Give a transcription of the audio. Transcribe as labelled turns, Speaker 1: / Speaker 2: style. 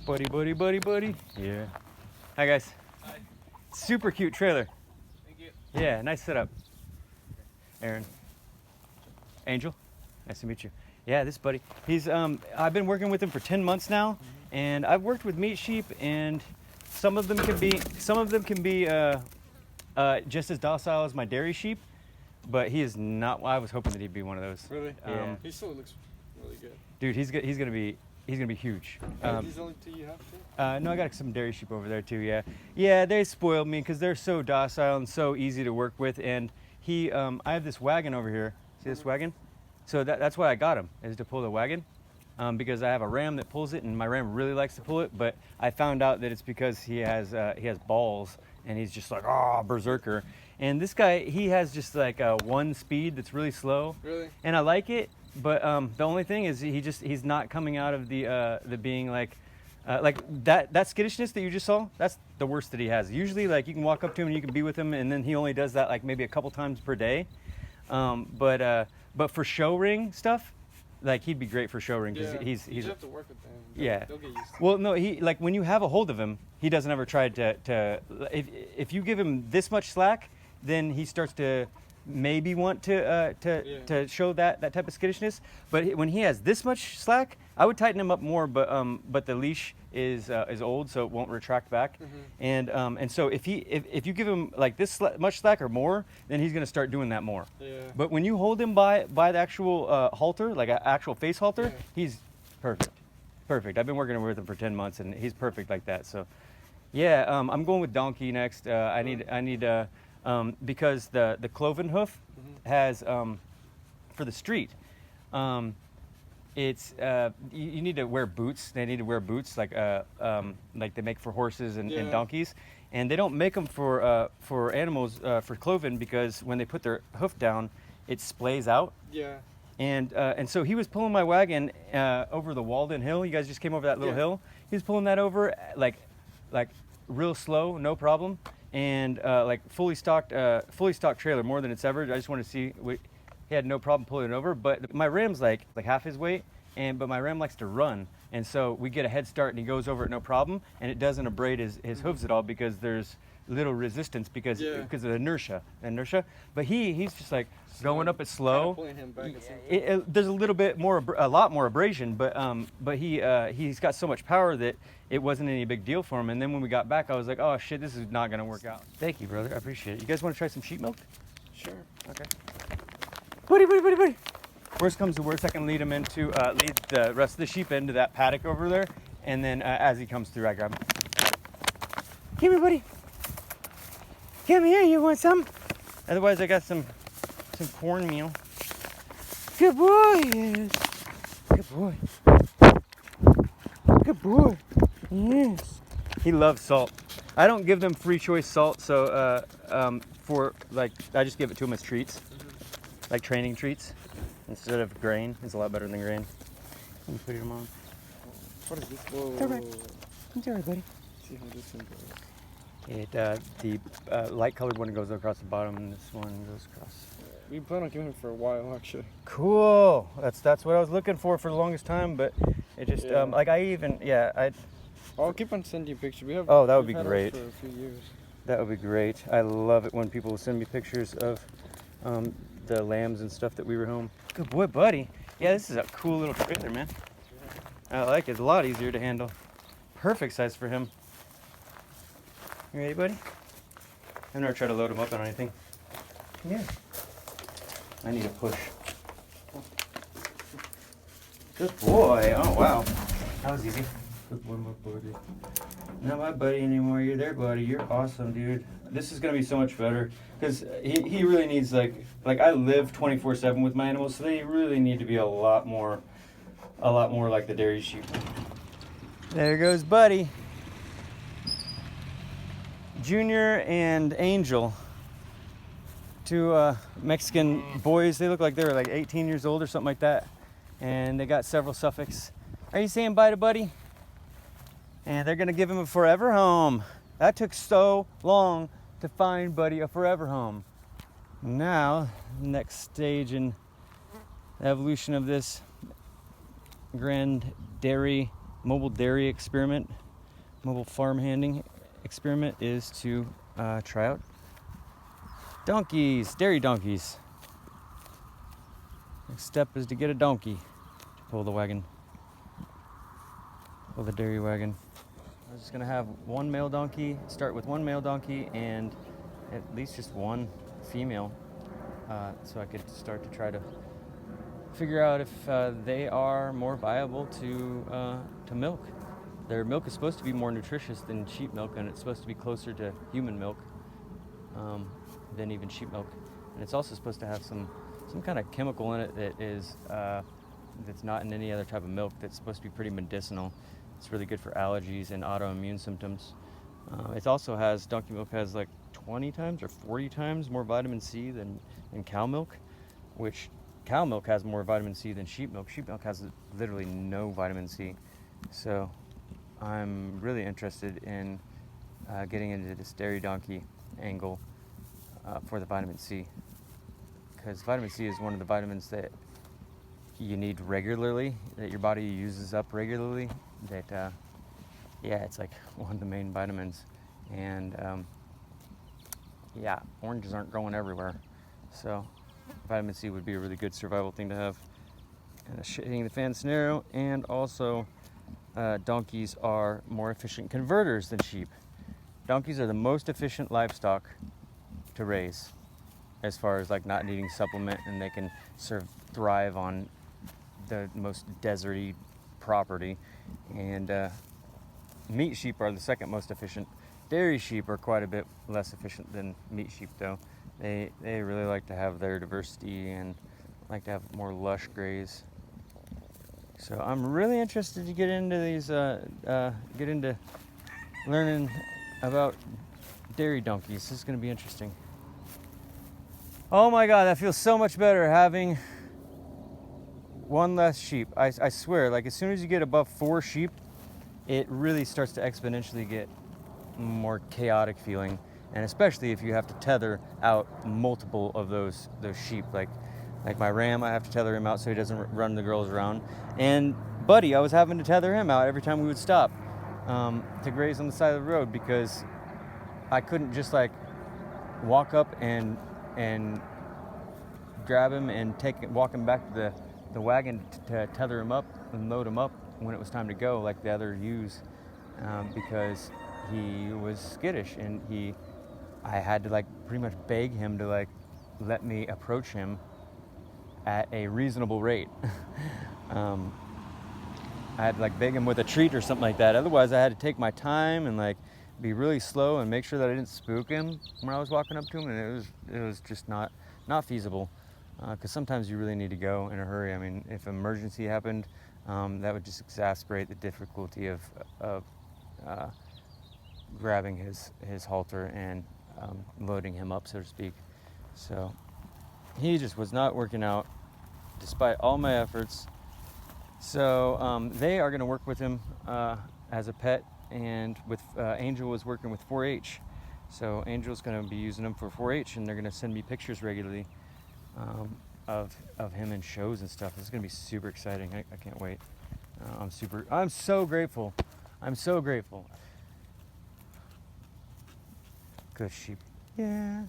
Speaker 1: Buddy. Yeah. Hi, guys.
Speaker 2: Hi.
Speaker 1: Super cute trailer.
Speaker 2: Thank you.
Speaker 1: Yeah, nice setup. Aaron. Angel. Nice to meet you. Yeah, this buddy. He's I've been working with him for 10 months now, and I've worked with meat sheep, and some of them can be just as docile as my dairy sheep, but he is not. I was hoping that he'd be one of those.
Speaker 2: Really?
Speaker 1: Yeah.
Speaker 2: He still looks really good.
Speaker 1: Dude, he's gonna be huge.
Speaker 2: These only two you have too?
Speaker 1: No, I got some dairy sheep over there too. Yeah, yeah. They spoiled me because they're so docile and so easy to work with. And I have this wagon over here. See this wagon? So that's why I got him, is to pull the wagon, because I have a ram that pulls it, and my ram really likes to pull it. But I found out that it's because he has balls, and he's just like berserker. And this guy, he has just like one speed that's really slow.
Speaker 2: Really?
Speaker 1: And I like it. But the only thing is he's not coming out of the being like that skittishness that you just saw. That's the worst that he has. Usually, like, you can walk up to him and you can be with him, and then he only does that like maybe a couple times per day. But for show ring stuff, like, he'd be great for show ring because he's
Speaker 2: you just have to work with them. They'll get used to it.
Speaker 1: Well, no, he, like, when you have a hold of him, he doesn't ever try to if you give him this much slack, then he starts to maybe want to show that type of skittishness. But when he has this much slack, I would tighten him up more. But the leash is old, so it won't retract back. And so if you give him like this much slack or more, then he's gonna start doing that more.
Speaker 2: Yeah.
Speaker 1: But when you hold him by the actual halter, like an actual face halter, he's perfect. I've been working with him for 10 months, and he's perfect like that. So yeah, I'm going with donkey next. I need because the cloven hoof has for the street. It's you need to wear boots. They need to wear boots like they make for horses and donkeys, and they don't make them for animals for cloven, because when they put their hoof down, it splays out.
Speaker 2: Yeah.
Speaker 1: And so he was pulling my wagon over the Walden Hill. You guys just came over that little hill. He was pulling that over like real slow, no problem, and like fully stocked trailer, more than it's ever. I just want to see. He had no problem pulling it over, but my ram's like half his weight, but my ram likes to run, and so we get a head start, and he goes over it no problem, and it doesn't abrade his hooves at all, because there's little resistance because of inertia. But he's just like going up it slow.
Speaker 2: Pulling him back.
Speaker 1: There's a lot more abrasion, but he's got so much power that it wasn't any big deal for him. And then when we got back, I was like, oh shit, this is not gonna work out. Thank you, brother. I appreciate it. You guys want to try some sheep milk?
Speaker 2: Sure.
Speaker 1: Okay. Buddy. Worst comes to worst, I can lead him lead the rest of the sheep into that paddock over there, and then as he comes through, I grab him. Come here, buddy. Come here, you want some? Otherwise, I got some cornmeal. Good boy, yes. Good boy. Good boy. Yes. He loves salt. I don't give them free choice salt, so I just give it to him as treats. Like training treats instead of grain. It's a lot better than grain. Let me put it on.
Speaker 2: What is this? Whoa.
Speaker 1: It's all right. It's all right, buddy.
Speaker 2: See how this one goes.
Speaker 1: The light colored one goes across the bottom, and this one goes across.
Speaker 2: We plan on giving him for a while, actually.
Speaker 1: Cool. That's what I was looking for the longest time, but it just
Speaker 2: I'll keep on sending you pictures. That
Speaker 1: would be
Speaker 2: had
Speaker 1: great.
Speaker 2: For a few years.
Speaker 1: That would be great. I love it when people send me pictures of the lambs and stuff that we were home. Good boy, buddy. Yeah, this is a cool little trailer, man. I like it. It's a lot easier to handle. Perfect size for him. You ready, buddy? I've never tried to load him up on anything. Yeah. I need a push. Good boy. Oh, wow. That was easy. Good boy, my buddy. Not my buddy anymore. You're there, buddy. You're awesome, dude. This is gonna be so much better, because he really needs, like I live 24/7 with my animals, so they really need to be a lot more like the dairy sheep. There goes Buddy. Junior and Angel, two Mexican boys. They look like they were like 18 years old or something like that, and they got several Suffolks. Are you saying bye to Buddy? And they're gonna give him a forever home. That took so long to find Buddy a forever home. Now, next stage in the evolution of this grand dairy mobile dairy experiment, mobile farm handing experiment is to try out donkeys, dairy donkeys. Next step is to get a donkey to pull the wagon, pull the dairy wagon. I was just gonna have one male donkey, start with one male donkey and at least just one female, so I could start to try to figure out if they are more viable to milk. Their milk is supposed to be more nutritious than sheep milk, and it's supposed to be closer to human milk than even sheep milk. And it's also supposed to have some kind of chemical in it that is that's not in any other type of milk. That's supposed to be pretty medicinal. It's really good for allergies and autoimmune symptoms. It also has, donkey milk has like 20 times or 40 times more vitamin C than cow milk, which cow milk has more vitamin C than sheep milk. Sheep milk has literally no vitamin C. So I'm really interested in getting into this dairy donkey angle for the vitamin C, because vitamin C is one of the vitamins that you need regularly, that your body uses up regularly, that yeah, it's like one of the main vitamins. And yeah, oranges aren't growing everywhere, so vitamin C would be a really good survival thing to have in a shit hitting the fan scenario. And also donkeys are more efficient converters than sheep. Donkeys are the most efficient livestock to raise, as far as like not needing supplement, and they can thrive on the most deserty property. And meat sheep are the second most efficient. Dairy sheep are quite a bit less efficient than meat sheep, though. They really like to have their diversity and like to have more lush graze. So I'm really interested to get into these, get into learning about dairy donkeys. This is going to be interesting. Oh my God, that feels so much better having one less sheep. I swear, like as soon as you get above 4 sheep, it really starts to exponentially get more chaotic feeling. And especially if you have to tether out multiple of those sheep. Like my ram, I have to tether him out so he doesn't run the girls around. And Buddy, I was having to tether him out every time we would stop to graze on the side of the road, because I couldn't just like walk up and grab him and walk him back to the wagon to tether him up and load him up when it was time to go, like the other ewes, because he was skittish, and I had to like pretty much beg him to like let me approach him at a reasonable rate. I had to like beg him with a treat or something like that. Otherwise, I had to take my time and like be really slow and make sure that I didn't spook him when I was walking up to him, and it was just not feasible, because sometimes you really need to go in a hurry. I mean, if an emergency happened, that would just exacerbate the difficulty of grabbing his halter and loading him up, so to speak. So he just was not working out despite all my efforts. So they are going to work with him as a pet, and with Angel was working with 4-H. So Angel's going to be using him for 4-H, and they're going to send me pictures regularly of him in shows and stuff. This is going to be super exciting. I can't wait. I'm so grateful. I'm so grateful. Good sheep. Yeah.